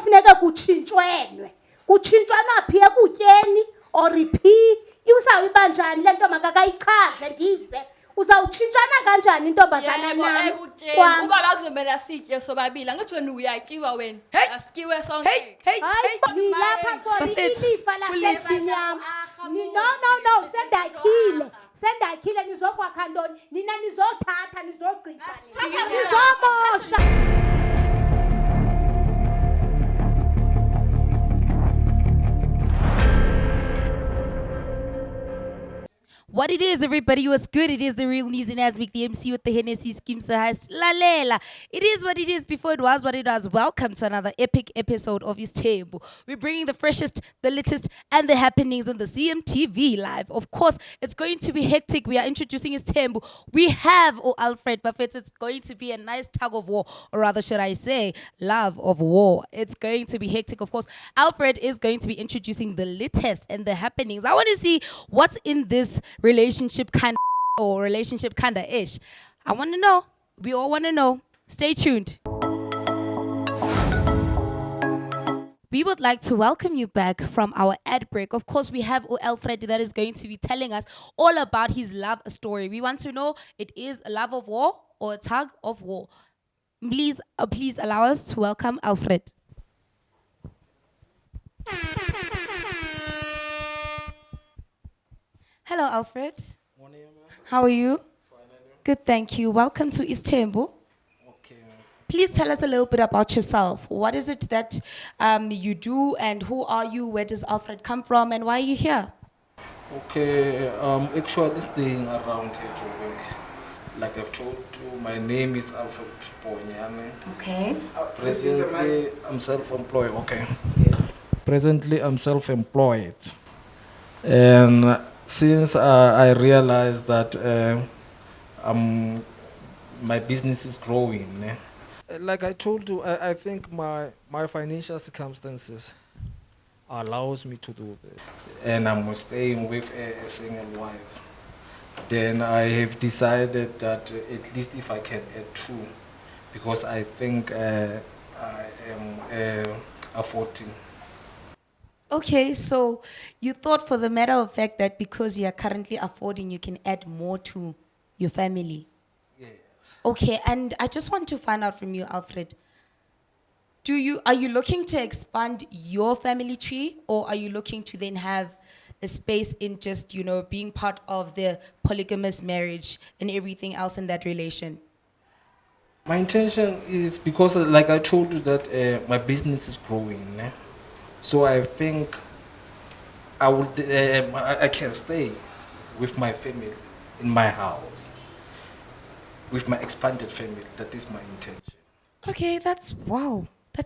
kuyofuneka kutshintshwenwe. Kutshintshwana phi ekutyeni or phi? Uzawuyiba njani le nto makakayichaze ndive. Uzawutshintshana kanjani intombazana nami? Uba bazomela sitye sobabili angithi wena uyatyiwa wena. Asityiwe sonke. Hayi ngilapha for ilifa lasendlini yam. No, sendakhile nizokwakha ntoni? Nina nizothatha nizogcina. Nizomosha. What it is, everybody, what's good? It is the real news and as the MC with the Hennessy scheme so has Lalela. It is what it is before it was what it was. Welcome to another epic episode of ISTHEMBU. We're bringing the freshest, the latest, and the happenings on the CMTV live. Of course, it's going to be hectic. We are introducing ISTHEMBU. We have Alfred Buffett. It's going to be a nice tug of war, or rather, should I say, love of war. It's going to be hectic. Of course, Alfred is going to be introducing the latest and the happenings. I want to see what's in this relationship kind of or relationship kind of ish. I want to know. We all want to know. Stay tuned. We would like to welcome you back from our ad break. Of course, we have Alfred that is going to be telling us all about his love story. We want to know, it is a love of war or a tug of war. Please allow us to welcome Alfred. Hello, Alfred. Morning, ma'am. How are you? Fine, and you? Good, thank you. Welcome to ISTHEMBU. Okay, ma'am. Please tell us a little bit about yourself. What is it that you do, and who are you? Where does Alfred come from, and why are you here? Okay, actually staying around here to work. Like I've told you, my name is Alfred Ponyane. Okay. Presently, I'm self-employed. Okay. Presently, I'm self-employed, and since I realized that my business is growing, like I told you, I think my financial circumstances allows me to do this, and I'm staying with a single wife. Then I have decided that at least if I can add two, because I think I am affording. Okay, so you thought for the matter of fact that because you are currently affording, you can add more to your family. Yes. Okay, and I just want to find out from you, Alfred. Are you looking to expand your family tree, or are you looking to then have a space in just, being part of the polygamous marriage and everything else in that relation? My intention is because, like I told you, that my business is growing. So I think I can stay with my family in my house, with my expanded family. That is my intention. Okay, that's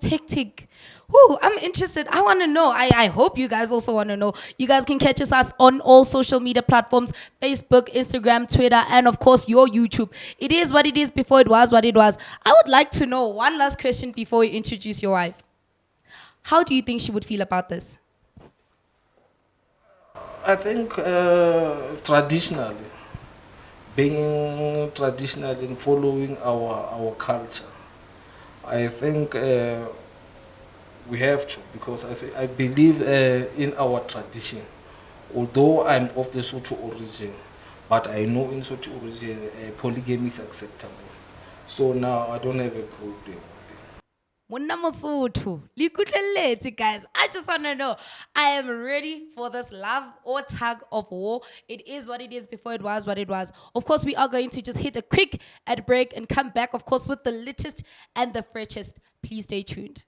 hectic. Whew, I'm interested. I want to know. I hope you guys also want to know. You guys can catch us on all social media platforms, Facebook, Instagram, Twitter, and of course your YouTube. It is what it is before it was what it was. I would like to know one last question before you introduce your wife. How do you think she would feel about this? I think traditionally, being traditional and following our culture, I think we have to, because I believe in our tradition. Although I'm of the Sotho origin, but I know in Sotho origin polygamy is acceptable. So now I don't have a problem. Monna Mosotho, likutleletse, guys. I just want to know. I am ready for this love or tug of war. It is what it is before it was what it was. Of course, we are going to just hit a quick ad break and come back, of course, with the latest and the freshest. Please stay tuned.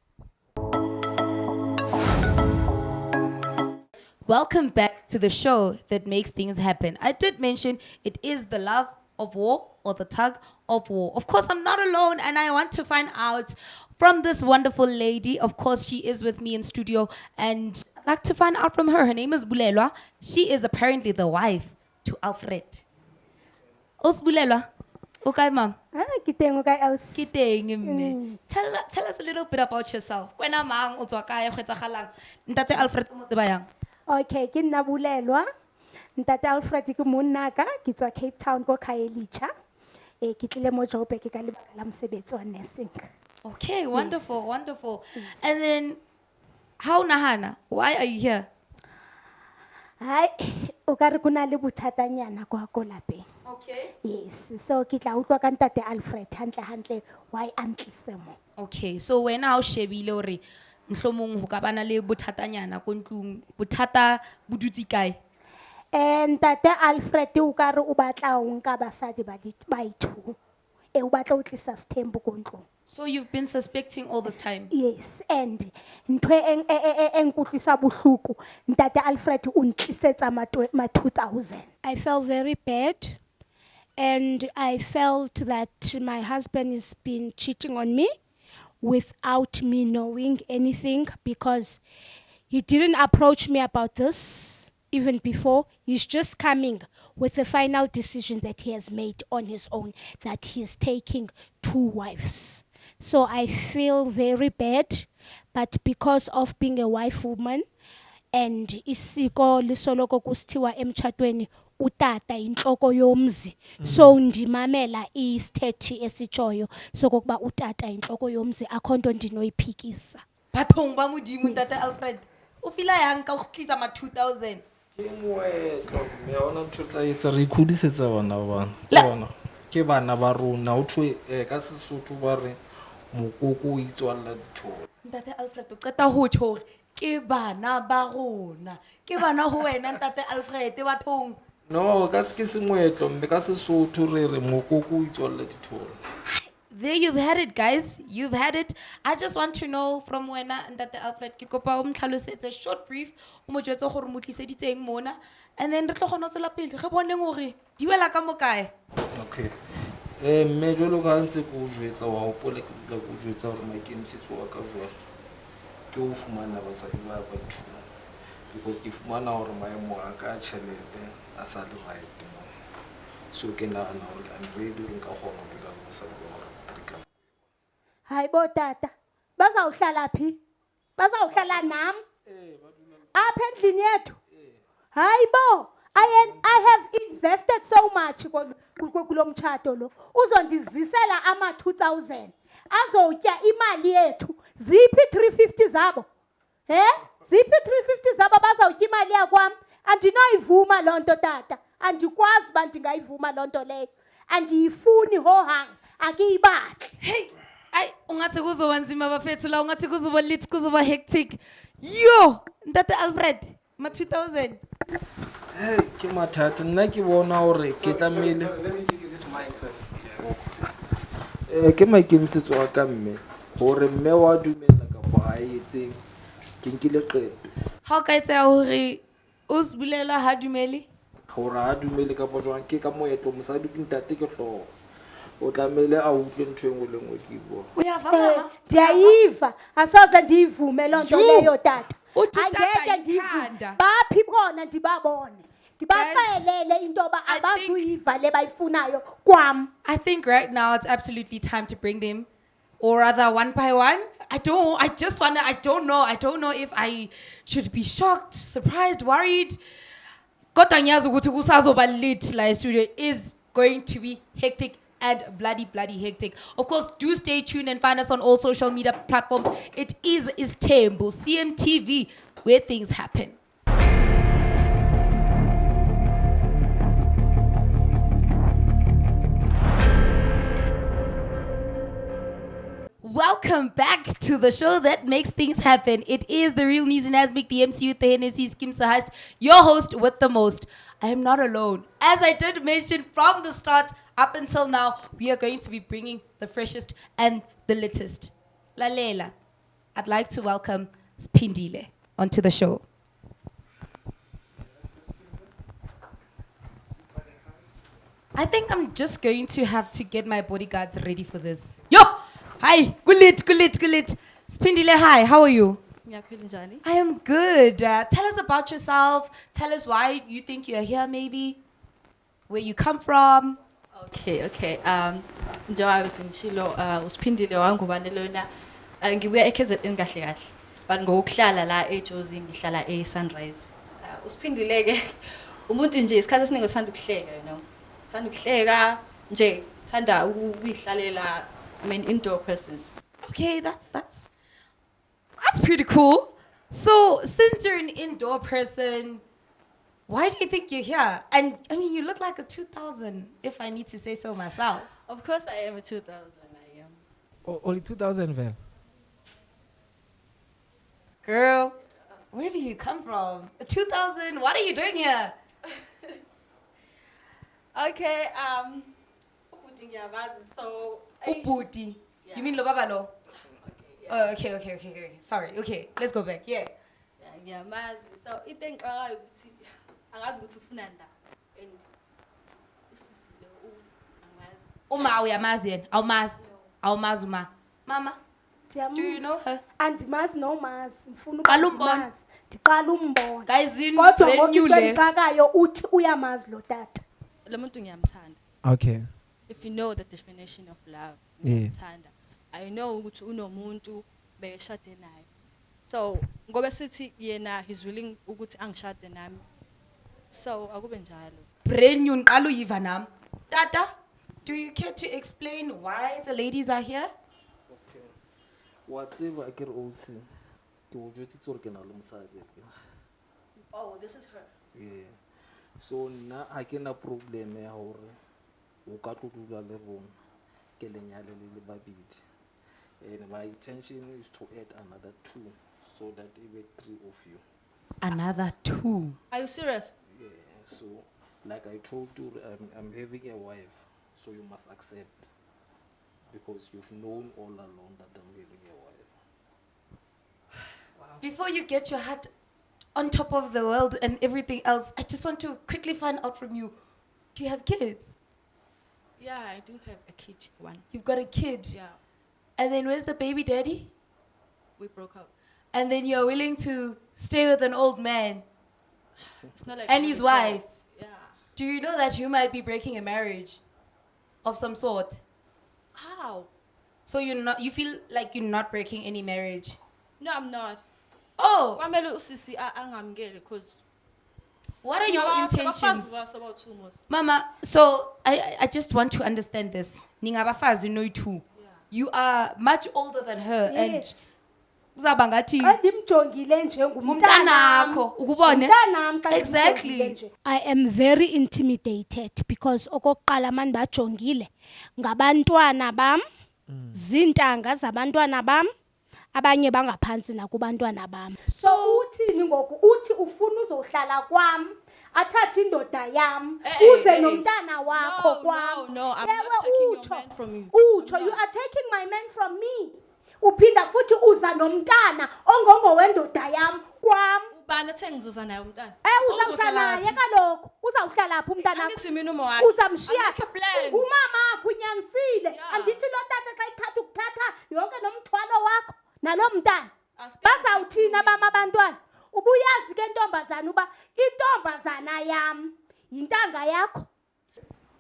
Welcome back to the show that makes things happen. I did mention it is the love of war or the tug of war. Of course, I'm not alone, and I want to find out from this wonderful lady. Of course, she is with me in studio, and I'd like to find out from her. Her name is Bulelwa. She is apparently the wife to Alfred. Os Bulelwa, okay, ma'am. Kiteng, tell us a little bit about yourself. When I'm Ntate Alfred mo tseba yang? Okay, ke nna Bulelwa. Ntate Alfred ke monna ka, ke tswa Cape Town ko Khayelitsha. Ke tlile mo Joburg ke ka lebaka la mosebetsi wa nursing. Okay, wonderful, wonderful. And then, how nahana? Why are you here? Hai, o ka re kuna le bothatanyana kwa ko lapeng. Okay. Yes, so ke tla utlwa ka ntate Alfred hantle why a ntlise mo. Okay, so when I shebile hore mhlomong ho ka bana le bothatanyana ko ntlung, bothata bo dutse kae? Ntate Alfred o ka re o batla ho nka basadi ba 2. O batla ho tlisa Sithembu ko ntlong. So you've been suspecting all this time? Yes, and ntwe enkutlisa bohloko ntate Alfred o ntlisetsa ma 2000. I felt very bad, and I felt that my husband has been cheating on me without me knowing anything, because he didn't approach me about this even before. He's just coming with the final decision that he has made on his own, that he's taking 2 wives. So I feel very bad, but because of being a wife woman, and isiko lisoloko kusithiwa emtshatweni utata inhloko yomzi, so ndimamela isthethi esitshoyo sokokuba utata inhloko yomzi akho nto ndinoyiphikisa. Bathong ba modimo ntate Alfred. O fila yang ka go tlisa ma 2000? Ke moetlo mme ha ona ntho tla etsa re ikhudisetsa bana ba bona. Ke bana ba rona o thwe ka Sesotho ba re mokoko o itswalla ditholo. Ntate Alfred o qeta ho tjho hore ke bana ba rona. Ke bana ho wena ntate Alfred bathong. No, ka se ke se moetlo mme ka Sesotho re re mokoko o itswalla ditholo. There you've had it, guys. You've had it. I just want to know from when Ntate Alfred ke kopa o mtlhalosetse a short brief o mo jwetse gore mo tliseditseng mona, and then re tlo gona tswela pele re boneng gore di wela ka mokae. Okay. Mme jolo ka ntse go jwetsa wa o pole ke go jwetsa gore maikemisetso wa ka jwale ke o fumana basadi ba 2, because ke fumana gore maemo a ka tšhelete a sa le right mo. So ke nagana gore I'm ready re ka gona ke ka basadi ba gore trika. Hayi bo tata, bazawuhlala phi? Bazawuhlala nam? Apha endlini yethu? Hayi bo, I have invested so much kulo mtshato lo. Uzondizisela ama 2000. Azotya imali yethu. Ziphi 350 zabo? Ziphi 350 zabo bazawutya imali yakwam? Andinoyivuma loo nto tata. Andikwazi uba ndingayivuma loo nto leyo. Andiyifuni hohang. Akiyibali. Hey, ay ungathi kuzoba nzima bafethu la, ungathi kuzoba lit, kuzoba hectic. Yo, Ntate Alfred, ma 2000. Hey, ke mathata nna ke bona hore ke tlamele. Let me give you this mic first. Ke maikemisetso a ka mme hore mme wa dumela ka ba etseng ke nkile qeto. How ka etsa hore o se bulela ha dumele? Hore ha dumele ka jwang ke ka moetlo mosadi ke ntate ke hloho. O tlamele a utlwe ntho engwe le ngwe ke bua. Uyava mama? Ndiyayiva, asoze ndiyivume loo nto leyo tata. Uthi Angeke tata ndiyivume. ikhanda. Baphi bona ndibabone. Ndibaxelele into yoba abazuyiva le bayifunayo kwam. I think right now it's absolutely time to bring them, or rather one by one. I don't know if I should be shocked, surprised, worried. Kodwa ngiyazi ukuthi kusazoba lit la studio is going to be hectic and bloody hectic. Of course, do stay tuned and find us on all social media platforms. It is ISTHEMBU CMTV, where things happen. Welcome back to the show that makes things happen. It is the real Ntsiki Nasmik, the MC with the Hennessy Skimsa Heist, your host with the most. I am not alone. As I did mention from the start up until now, we are going to be bringing the freshest and the littest. Lalela, I'd like to welcome Spindile onto the show. I think I'm just going to have to get my bodyguards ready for this. Yo! Hi! Kulit. Spindile, hi, how are you? I am good. Tell us about yourself. Tell us why you think you're here, maybe. Where you come from. Okay. Njengoba besengishilo uSphindile wangubani lona ngibuya eKZN kahle kahle. But ngokuhlala la eJozi ngihlala eSunrise. uSphindile ke umuntu nje isikhathi esiningi uthanda ukuhleka, you know. Uthanda ukuhleka nje, uthanda ukuyihlalela, I mean indoor person. Okay, that's pretty cool. So since you're an indoor person, why do you think you're here? And I mean, you look like a 2000, if I need to say so myself. Of course, I am a 2000. I am. Only 2,000 vel. Girl, where do you come from? A 2000, what are you doing here? Okay. So. Uputi. Yeah. You mean lo baba lo? Okay. Oh, okay. Sorry. Okay, let's go back. Yeah. Yeah. So I think I was going to Phinda and Uma uyamazi awumazi. Awumazi uma. Mama, do you know her? Andimazi nomazi, ngifuna Qala ukuba umbone. ndimazi, ndiqala umbona. Guys, in Kodwa brand ngoku new into le. endixakayo uthi uyamazi lo tata. lo muntu ngiyamthanda. Okay. If you know the definition of love, Yeah. ngiyamthanda. I know ukuthi unomuntu beshade naye. So ngoba sithi yena he's willing ukuthi angishade nami. So akube njalo. Brand new nqala uyiva nami. Tata, do you care to explain why the ladies are here? Okay. Whatever I get also, ke o jwetse tsore ke na le mosadi. Oh, this is her. Yeah. So nna ha ke na problem ya hore o ka tlodula le rona ke lenyale le babedi. And my intention is to add another 2 so that it be 3 of you. Another 2. Are you serious? Yeah. So like I told you, I'm having a wife, so you must accept because you've known all along that I'm having a wife. Before you get your heart on top of the world and everything else, I just want to quickly find out from you. Do you have kids? Yeah, I do have a kid, one. You've got a kid. Yeah, And then where's the baby daddy? we broke up. And then you're willing to stay with an old man. It's not like And we his were wife. twins. Yeah. Do you know that you might be breaking a marriage of some sort? How? So you feel like you're not breaking any marriage? No, I'm not. Oh, Kwamele usisi angamngele because what are your intentions? About 2 months. Mama, so I just want to understand this. Ningabafazi no two. Yeah. You are much older than her Yes. and uzaba ngathi Andimjongile nje ngumntanam. umntanakho ukubone. Umntanam xa Exactly. ndimjongile nje. I am very intimidated because okokuqala manje bajongile ngabantwana bam, zintanga zabantwana bam, abanye bangaphantsi nakubantwana bam. So uthini ngoku? Uthi ufuna uzohlala kwam, athathe indoda yam, uze nomntana wakho kwam. No, I'm Ewe, not taking your utsho. man from you. Utsho, I'm you not. are taking my man from me. Uphinda futhi uza nomntana ongongowendoda yam kwam. Ubani ethe ngizoza naye umntana? So Uzawuhlala uzohlala naye kaloku. Uzawuhlala phi umntana? Angithi mina umo wakhe. Uzamshiya. Angekho plan. Umama wakho unyanisile. Yeah. Andithi lo tata xa ithatha ukuthatha yonke nomthwalo wakho nalo mntana. Asike Bazawuthini abam abantwana? Ubuyazi ke ntombazana uba intombazana yam yintanga yakho.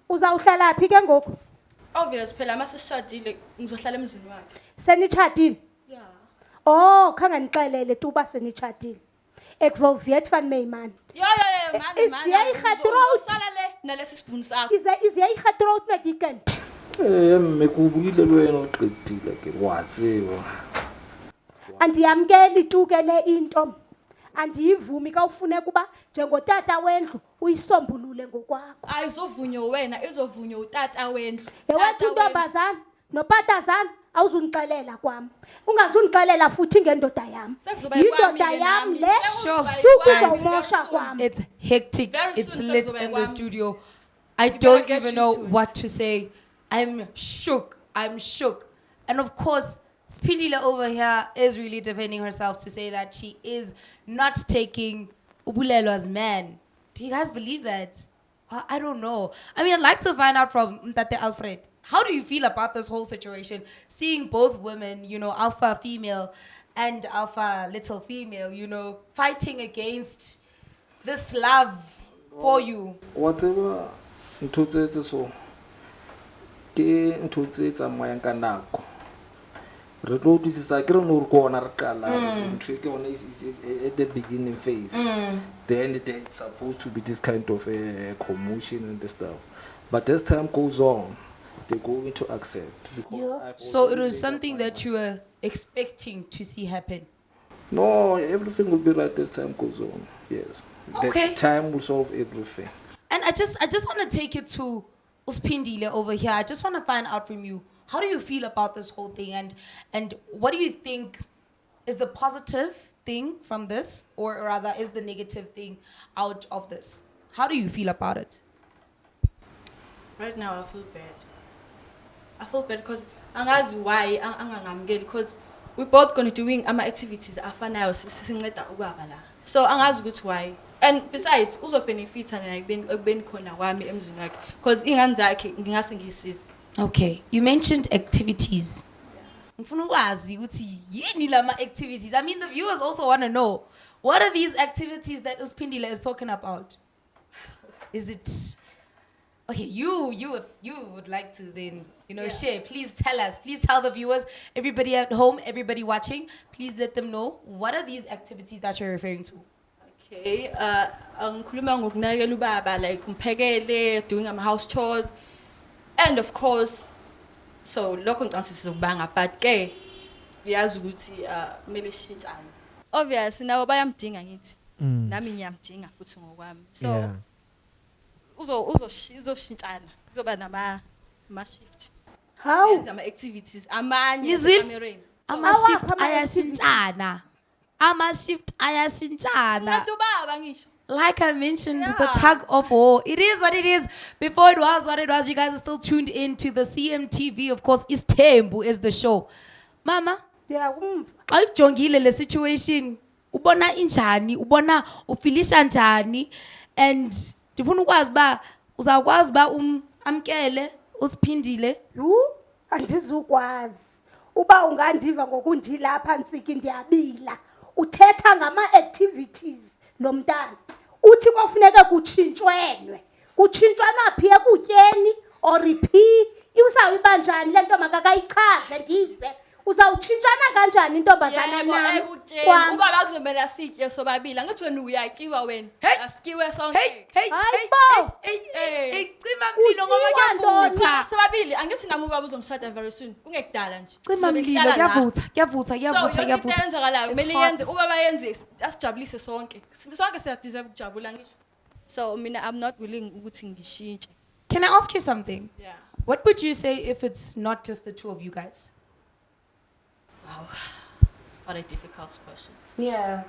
Uzawuhlala phi ke ngoku? Obvious phela mase sishadile ngizohlala emzini wakhe. Senitshadile. Yeah. Oh, khanganixelele tu uba senitshadile. Ek wil weet van my man. Ja, man. Is jy getroud? Sala le nalesi spoon sakho. Is jy getroud met die kind? Mme ke o buile le wena o qetile ke wa tseba. Andiyamkeli tu ke le into. Andiyivumi ka ufuneka uba njengotata wendlu uyisombulule ngokwakho. Ayizovunywa wena, izovunywa utata wendlu. Yewethu intombazana nopatazana awuzundixelela kwam. Ungazundixelela futhi ngendoda yam. Sekuzoba Yindoda yikwami-ke yam nami. le Sure, ukuzomosha kwam. It's hectic. Very It's soon lit sekuzoba in the yikwami. studio. I better don't get even used know to it. what to say. I'm shook. And of course, Spindile over here is really defending herself to say that she is not taking Ubulelwa's man. Do you guys believe that? Well, I don't know. I mean, I'd like to find out from Mtate Alfred. How do you feel about this whole situation? Seeing both women, alpha female and alpha little female, fighting against this love for you. Whatever ntho tse so ke ntho tse tsamayang ka nako. Re tlo tlisisa ke re no re kona re qala ntho ke yona is at the beginning phase. Then there's supposed to be this kind of a commotion and the stuff. But as time goes on, they're going to accept. Because Yeah. I've So it already was made up something my that mind. you were expecting to see happen. No, everything will be right as time goes on. Yes. Okay. The time will solve everything. And I just want to take it to Uspindile over here. I just want to find out from you, how do you feel about this whole thing, and what do you think is the positive thing from this, or rather is the negative thing out of this? How do you feel about it? Right now I feel bad. I feel bad because angazi why angangamukeli, because we both gonna doing ama activities afanayo sinceda ubaba la. So angazi ukuthi why. And besides uzobenefita ekubeni khona kwami emzini wakhe, because ingane zakhe ngingase ngiyisize. Okay, you mentioned activities. Ngifuna ukwazi ukuthi yini lama activities. I mean, the viewers also want to know, what are these activities that Uspindile is talking about? Is it okay? You would like to then share? Please tell us. Please tell the viewers, everybody at home, everybody watching. Please let them know, what are these activities that you're referring to? Okay, ngikhuluma ngokunakekela ubaba, like umphekele, doing ama house chores, and of course, so lokho ngicabanga sizobanga, but ke uyazi ukuthi kumele sishintshane. Obviously nawo bayamdinga ngithi, nami ngiyamdinga futhi ngokwami. So Yeah. uzoshintshana, kuzoba nama shift. How? Senza ama activities amanye Nizwile? ecamereni. Ama-shift Awaphi ama-activities? ayashintshana. Ama-shift ayashintshana. Ngathi ubaba ngisho. Like I mentioned, the Yeah. tug of war. It is what it is. Before it was what it was. You guys are still tuned in to the CMTV. Of course, ISTHEMBU is the show. Mama, Ndiyakumva. xa ujongile le situation, ubona injani? Ubona ufilisha njani? And ndifuna ukwazi uba uzawukwazi uba amkele Usiphindile. Yhu, andizukwazi. Uba ungandiva ngokundilapha Ntsiki ndiyabila. Uthetha ngama-activities lo mntana. Uthi kwafuneka kutshintshwenwe. Kutshintshwana phi ekutyeni or phi? Uzawuyiba njani le ntombi akayichaze ndive. Uzawutshintshana kanjani intombazana nami? Ekutyeni ubaba kuzomela sitye sobabili. Angithi wena uyatyiwa wena. Asityiwe sonke. Hayibo! Hey, cima mlilo ngoba Utyiwa kuyavutha. Sobabili angithi nami ubaba uzongishada very soon. Kungekudala nje. Cima mlilo, kuyavutha. So yonke into eyenzakalayo It's kumele hot. yenze ubaba yenze asijabulise sonke. Sonke siyadeserve ukujabula ngisho. So mina I'm not willing ukuthi ngishintshe. Can I ask you something? Yeah. What would you say if it's not just the two of you guys? Wow. What a difficult question. Yeah.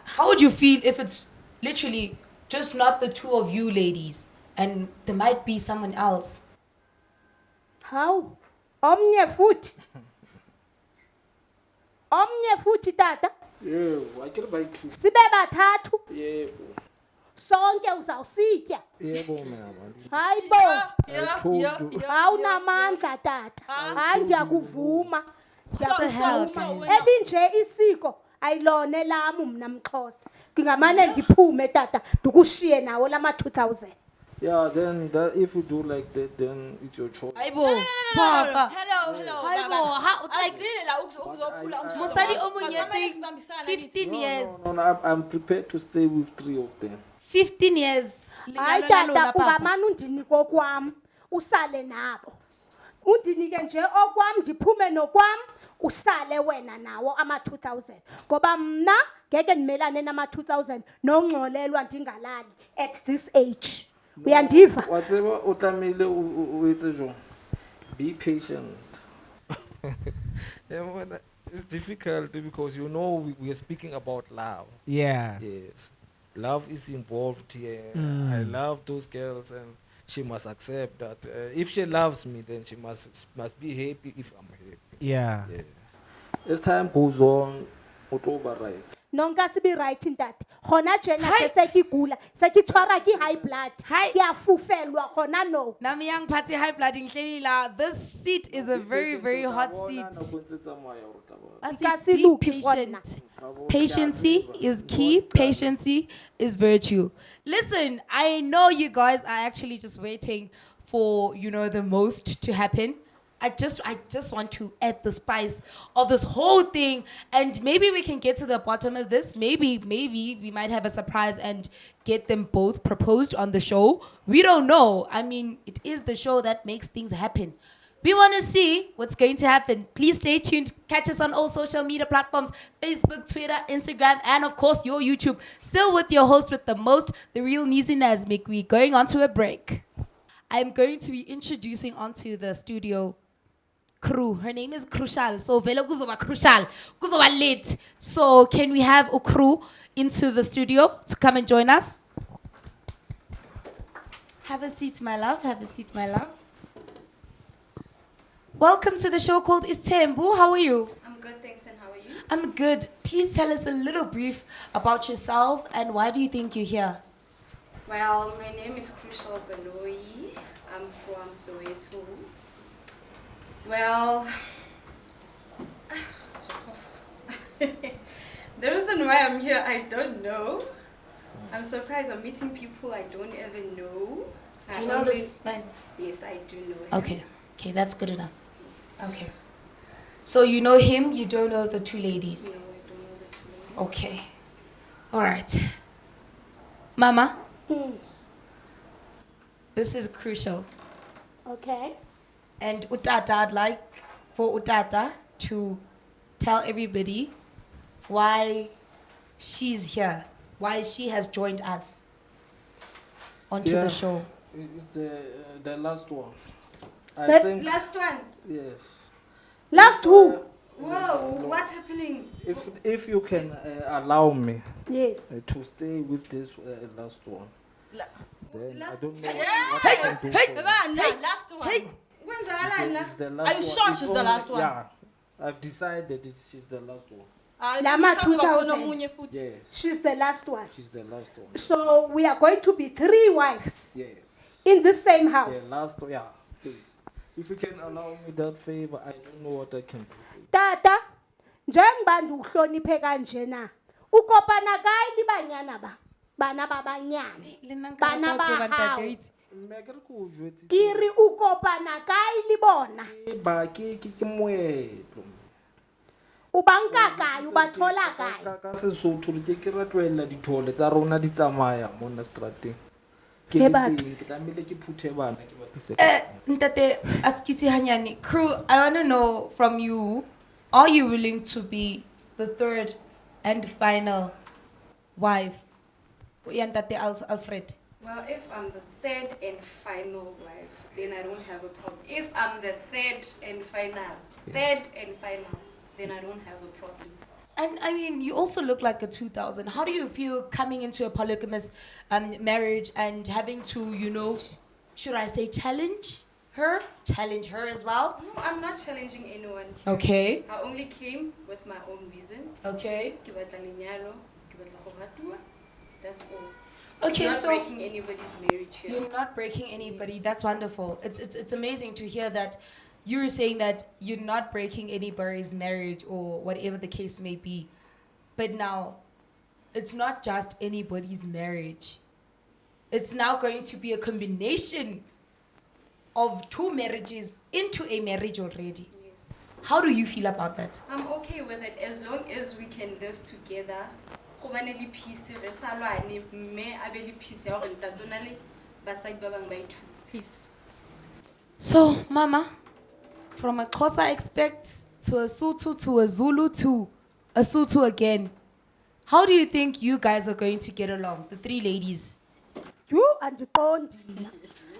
How would you feel if it's literally just not the two of you ladies and there might be someone else? How? Omnye futhi tata. Yebo, akere bayikho. Sibe bathathu. Yebo. Sonke uzawusitya. Yebo mama. Hayibo. Awunamandla tata. Hayi ndiyakuvuma. Ndiyakuvuma. Elinje isiko ayilone lami mna mXhosa. Ngingamane ngiphume tata ndikushiye nawo lama 2000. Yeah, then that, if you do like that, then it's your choice. Aibo. Hello. Aibo, how like Mosadi But Omunyeti 15 years. No, I'm prepared to stay with 3 of them. 15 years. Hayi tata ungamane undinike okwam usale nabo. Undinike nje okwam ndiphume nokwam usale wena nawo ama 2000 ngoba mna ngeke nimelane nama 2000 nongxolelwa ndingalali at this age. Uyandiva? Whatever utamile uwetse jo. Be patient. Yeah, man, it's difficult because we are speaking about love. Yeah. Yes. Love is involved here. I love those girls and she must accept that if she loves me, then she must be happy if I'm happy. Yeah. Yeah. As time goes on, utoba right. Nonka sibi right ntata. Khona jena sekigula, sekithwara ki high blood. Hi. Siyafufelwa khona no. Nami yang party high blood ngihleli la. This seat is a very, very hot seat. Asi, be patient. Patience is key. Patience is virtue. Listen, I know you guys are actually just waiting for, the most to happen. I just want to add the spice of this whole thing, and maybe we can get to the bottom of this. Maybe we might have a surprise and get them both proposed on the show. We don't know. I mean, it is the show that makes things happen. We want to see what's going to happen. Please stay tuned. Catch us on all social media platforms: Facebook, Twitter, Instagram, and of course your YouTube. Still with your host with the most, the real Ntsiki. We're going on to a break. I'm going to be introducing onto the studio crew. Her name is Crucial. So vele kuzoba Crucial. Kuzoba late. So can we have a crew into the studio to come and join us? Have a seat, my love. Have a seat, my love. Welcome to the show called ISTHEMBU. How are you? I'm good, thanks, and how are you? I'm good. Please tell us a little brief about yourself and why do you think you're here? Well, my name is Crucial Beloi. I'm from Soweto. Well, the reason why I'm here, I don't know. I'm surprised I'm meeting people I don't even know. Do you know this man? Yes, I do know him. Okay. Okay, that's good enough. Yes. Okay. So you know him, you don't know the two ladies? No, I don't know the two ladies. Okay. All right. Mama, this is crucial. Okay. And Utata, I'd like for Utata to tell everybody why she's here, why she has joined us onto the show. It's the last one. I The think. Last one. Yes. Last who? Whoa, what's happening? If you can allow me Yes. to stay with this last one, then I don't know Yeah. what I can do. for you. Last one. Hey. It's the last Are you one. sure It's she's the only- last one? Yeah, I've decided she's the last one. Lama 2000. Yes, She's the last one. she's the last one. So we are going to be 3 wives Yes. in the same house. The last one, yeah, please. If you can allow me that favor, I don't know what I can do for you. Tata, njengoba ndiuhloniphe kanje na. Ukopana kae libanyana ba? Bana babanyana. Bana ba hao. Mme, akere ke o jwetse Kiri ukopana kae libona. ke moetlo. Ubanka kae, ubathola kae. Ka Sesotho re ke ra tloella dithole tsa rona di tsamaya mona strateng. Ke He le batho. teng, ke tlamehile ke phuthe bana ke ba tlise. Ntate Askisi Hanyani, crew, I want to know from you, are you willing to be the third and final wife? Yeah, Ntate Alfred. Well, if I'm the third and final wife, then I don't have a problem. If I'm the third and final, then I don't have a problem. And I mean, you also look like a 2000. How do you feel coming into a polygamous marriage and having to, you know, should I say challenge her as well? No, I'm not challenging anyone here. Okay. I only came with my own reasons. Okay. Ke batla lenyalo, ke batla go ratuwa. That's all. Okay, I'm not so breaking anybody's marriage here. you're not breaking anybody. That's wonderful. It's amazing to hear that you're saying that you're not breaking anybody's marriage or whatever the case may be. But now, it's not just anybody's marriage. It's now going to be a combination of 2 marriages into a marriage already. Yes. How do you feel about that? I'm okay with it as long as we can live together. Go bane le peace, re sa lwane, mme a be le peace ya gore ntate o na le basadi ba bang ba ithu. Peace. So, Mama, from a Xhosa expert to a Sotho to a Zulu to a Sotho again, how do you think you guys are going to get along, the 3 ladies? You andiqondi.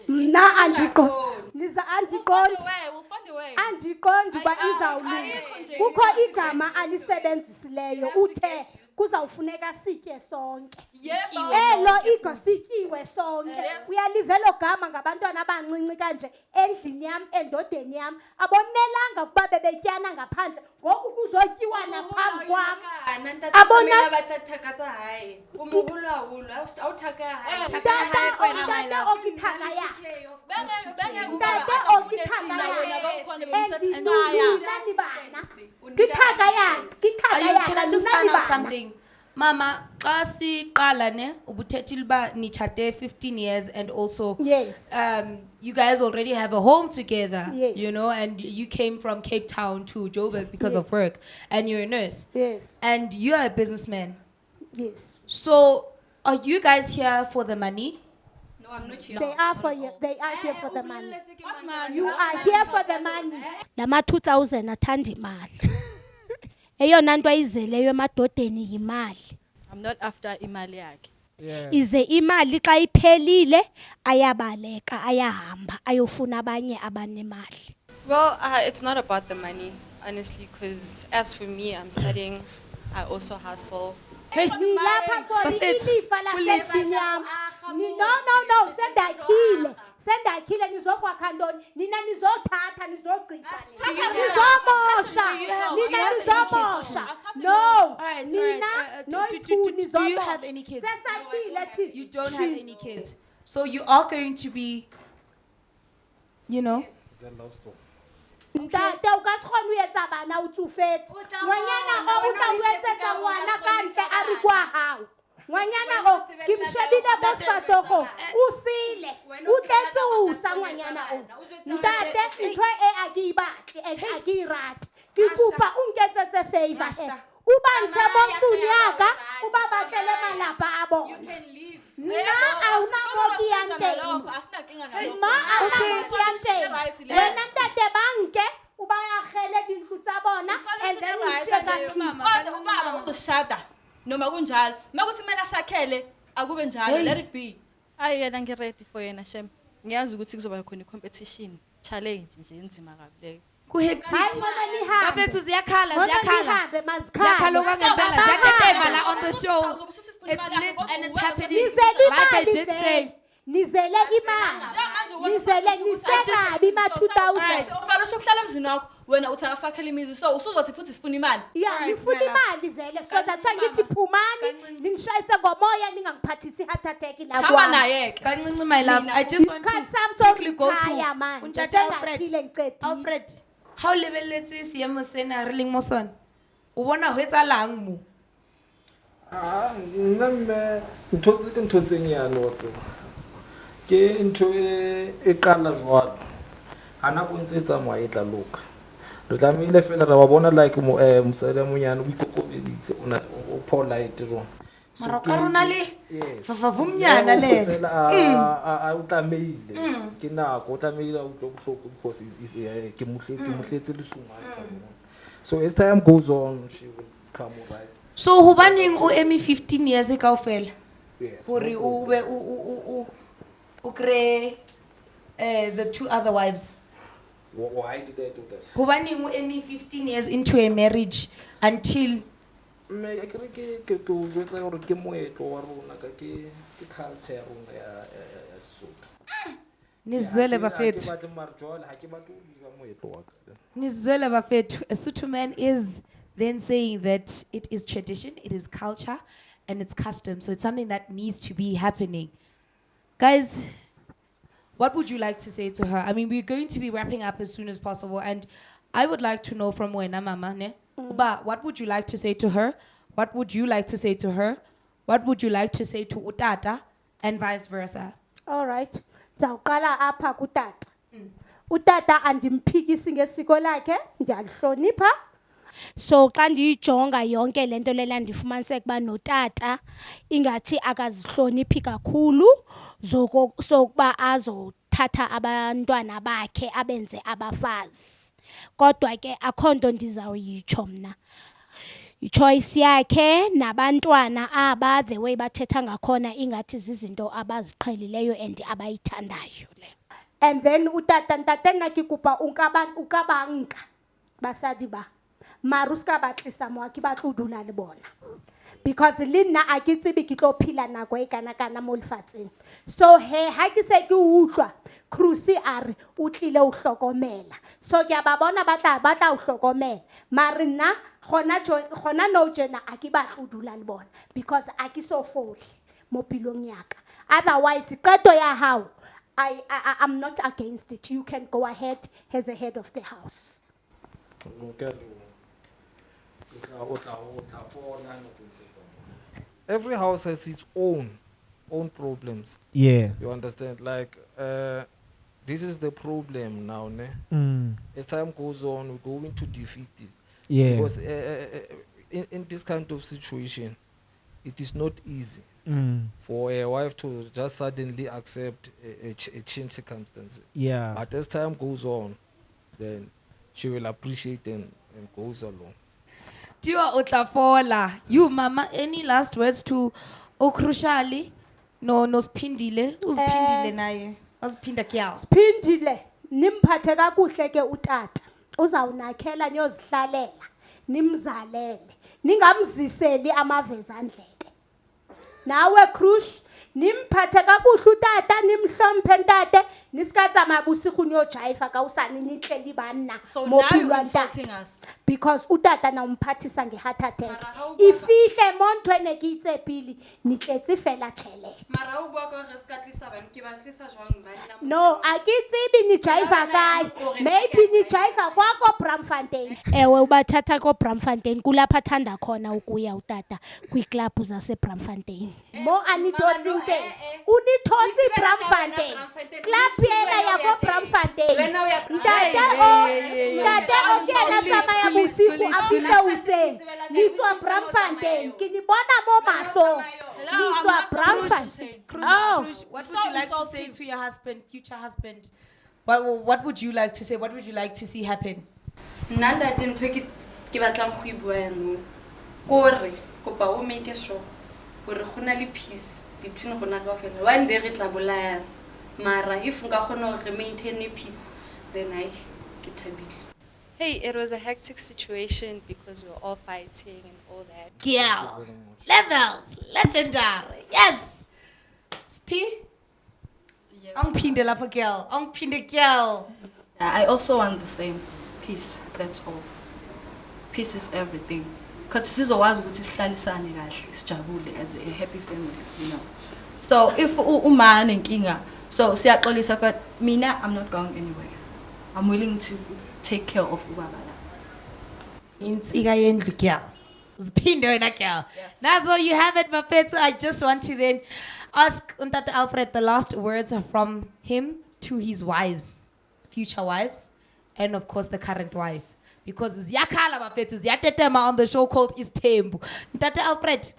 Mna andiqondi. Liza andiqondi. We'll find a way. Andiqondi ba izawulunga. ayikho nje Kukho into igama ethi alisebenzisileyo to uthe get used kuzawufuneka sitye sonke. Yebo. Elo igo sityiwe sonke. Yes. Uyalivela ogama ngabantwana abancinci kanje endlini yam endodeni yam abonelanga ukuba bebetyana ngaphandle ngoku kuzotyiwa naphambi kwam. Abona- bathakatsa hae o moholo haholo a o thaka hae Tata okithaka ya. Ntate okithaka ya. Endizulula ni bana. Kithaka ya. Kithaka ya. Can I just find out Nani bana? something? Mama, xa siqala ne ubuthetile uba nitshate 15 years and also Yes. you guys already have a home together, Yes. you know, and you came from Cape Town to Joburg because of Yes. work, and you're a nurse, Yes. and you're a businessman. Yes. So, are you guys here for the money? No, I'm not here. They are for you. They are here for the money. money? You are here for the money. Lama 2000 athanda imali. Eyona nto ayizeleyo emadodeni yimali. I'm not after imali yakhe. Yeah. Ize imali xa iphelile ayabaleka ayahamba ayofuna abanye abanemali. Well, it's not about the money, honestly, because as for me, I'm studying, I also hustle. Nilapha for Bafethu, ilifa lasendlini yami. No, sendakhile nizokwakha ntoni nina nizothatha nizogcina nizomosha nina nizomosha no Alright, nina no do you have any kids? sesakhile thina You don't have any kids. So you are going to be, you know? The last one. ntate o ka se kgone ho etsa bana o tsofetse ngwanyana o tla o etsetsa ngwana ka ntle a re kwa hao ngwanyana o ke mshebile mo sefahlogong o sile o tletse o sa ngwanyana o ntate ntho e a ke e batle a ke e rate ke kopa o nketsetse favor o ba ntshe mo ntlong yaka o ba batlele malapa a bona nna a una mo ke yang teng ma a una mo ke yang teng wena ntate banke o ba agele dintlo tsa bona and then o sheka Uzosshada noma kunjalo makuthi kumele asakhele akube njalo let it be. Ayi yena ngiready for yena shem. Ngiyazi ukuthi kuzoba khona i-competition challenge nje enzima kabi leyo. hayi ngona nihambe Bafethu ziyakhala ngona ziyakhala nihambe ziyakhala mazikhala okwangempela ziyaketema la on the show. It's lit and it's happening. nizele Like I imali did say. nizele imali nizele nisekabi ma 2000 Ufala sokuhlala emzini wakho wena uthi akasakhela imizi so usuzothi futhi sifuna imali. ya Alright, nifuna Smela. imali vele so that's why ngithi phumani Kancinci. ningishayise ngomoya ningangiphathisi heart attack la Hamba kwami naye ke. Kancinci, my love, I just want isikhathi to sami quickly go sokuretire to manje Untate Alfred. sengakhile ngiqedile Alfred, how lebelletse seemo sena re leng mo sona? O bona ho etsahalang mo? Nna mme ntho tse ke ntho tse nyane wa tseba ke ntho e qala jwalo ha nako ntse e tsamaya e tla loka re tlamehile fela re ba bona like mosadi monyane o ikokobeditse o polite jwang Mara ka rona le yes vavumnyana le. fela a o tlamehile ke nako o tlamehile a utlwe bohloko because ke mohletse lesungaka so as time goes on she will come right. So hobaneng o eme 15 years e kaofela? Yes, Hore no o problem. be o kry the two other wives. Why did I do that? Hobaneng o eme 15 years into a marriage until Me ke re ke o jwetsa gore ke moetlo wa rona ka ke culture ya rona ya Sesotho. nizwele Ha ke bafethu? batle mara jwale ha ke batle ho uza moetlo wa ka. Nizwele bafethu? A Sotho man is then saying that it is tradition, it is culture, and it's custom. So it's something that needs to be happening. Guys, what would you like to say to her? I mean, we're going to be wrapping up as soon as possible, and I would like to know from Wena Mama, ne? Uba, what would you like to say to her? What would you like to say to her? What would you like to say to Utata, and vice versa? all right zawuqala apha kutata utata andimphikisi ngesiko lakhe ndiyalihlonipha So xa ndiyijonga yonke lento lela ndifumaniseka kuba notata ingathi akazihloniphi kakhulu sokuba azothatha abantwana bakhe abenze abafazi kodwa ke akho nto ndizawuyitsho mna ichoice yakhe nabantwana aba the way bathetha ngakhona ingathi zizinto abaziqhelileyo and abayithandayo le and then utata ntate nna ke kopa o ka banka basadi ba mara o ska batlisa mo ke batlo dula le bona because le nna a ke tsebe ke tlo phila nako e kana mo lefatsheng so ha ke se ke utlwa cruise a re o tlile o hlokomela so ke a ba bona ba tla o hlokomela mara nna gona no jena a ke batlo dula le bona because a ke so fole mo pilong yaka otherwise qeto ya hao I'm not against it. You can go ahead as a head of the house. O tla fona no go tsetsa. every house has its own problems. Yeah. You understand? Like, this is the problem now, ne? As time goes on, we're going to defeat it. Yeah. Because in this kind of situation, it is not easy for a wife to just suddenly accept a change circumstance. Yeah. But as time goes on, then she will appreciate and goes along. Tiwa Otlafola. You, Mama, any last words to Okrushali? No, Spindile. Uspindile naye. Uspinda kyao. Phindile nimphathe kakuhle ke utata uzawunakhela niyozihlalela nimzalele ningamziseli amavezandlebe nawe Krush nimphathe kakuhle utata nimhlompe ntate nisikatsa mabusiku niyojiva ka usani nihleli bana So now you're insulting us. because utata na umphathisa ngeheart attack Mara how ifihle monto enekitsepili niketsi fela tshele Mara o bua ka re ska tlisa bana ke ba tlisa jwang bana no akitsibi nijiva kayi maybe nijiva kwako Bramfontein ewe ubathatha ko Bramfontein kulapha thanda khona ukuya utata kwiiklabhu zase Bramfontein mo anitotinte unithosi Bramfontein club yena yako Bramfontein ntate okena tsamaya bosiku a fihle useng nitswa Bramfontein ke ni bona mo mahlo nitswa Bramfontein Krush, what would you like to say to your husband, future husband? What would you like to say? What would you like to see happen? Nanda didn't take it ke batlang go ibua no gore kopa o make sure gore gona le peace between gona kaofela one day re tla bolaya mara if nka gona go maintain peace then I ke thabile. Hey, it was a hectic situation because we were all fighting and all that. Girl. Levels. Legendary. Yes. Sp? Pinde la for girl. Pinde girl. Yeah, I also want the same peace. That's all. Peace is everything. Because sizokwazi ukuthi sihlalisane kahle sijabule as a happy family, you know. So if uma nenkinga, so siyaxolisa but mina I'm not going anywhere. I'm willing to take care of ubaba la. Ntsiki yendlu girl. Pinde wena girl. That's all you have it, Mapetsu. I just want to then ask Ntate Alfred the last words from him to his wives, future wives, and of course the current wife. Because ziyakhala Mapetsu, ziyatetema on the show called ISTHEMBU. Ntate Alfred,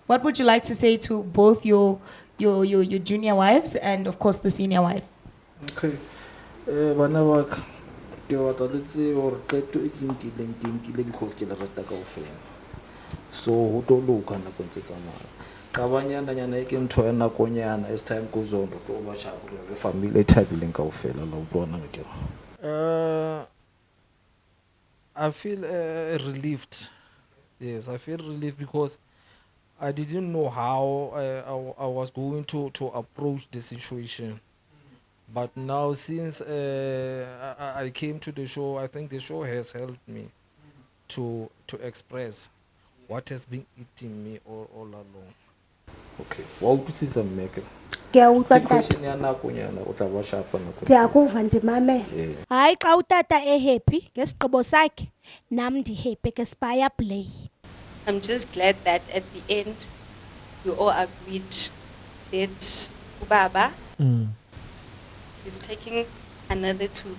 what would you like to say to both your junior wives and of course the senior wife? Okay. Bana ba ke batla le tse gore qeto e ke nkile because ke le rata kaofela. So ho tlo loka nako ntse tsamaya. Ka banyana e ke ntho ya nakonyana as time goes on go ba sharp re family e thabileng kaofela la utlwana ke. I feel relieved. Yes, I feel relieved because I didn't know how I was going to approach the situation. But now since I came to the show, I think the show has helped me to express what has been eating me all along. Okay. Wa utlwisisa mmeke? ke a utlwa tata Question ya nakonyana o tla ba sharp nako. ndiyakuva ndimamele Yeah. hayi xa utata ehappy ngesigqibo sakhe nam ndihappy ke sibaya play I'm just glad that at the end, we all agreed that Ubaba is taking another two.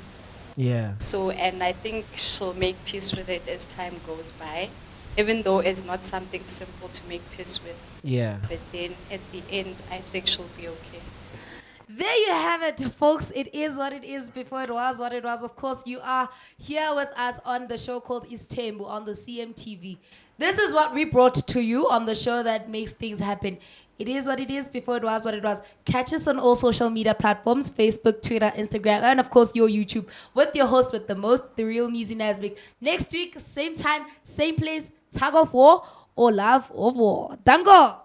Yeah. So, and I think she'll make peace with it as time goes by, even though it's not something simple to make peace with. Yeah. But then at the end, I think she'll be okay. There you have it, folks. It is what it is before it was what it was. Of course, you are here with us on the show called ISTHEMBU on the CMTV. This is what we brought to you on the show that makes things happen. It is what it is before it was what it was. Catch us on all social media platforms, Facebook, Twitter, Instagram, and of course your YouTube with your host with the most, the real Ntsiki Nasbik. Next week, same time, same place, tug of war or love of war. Dango!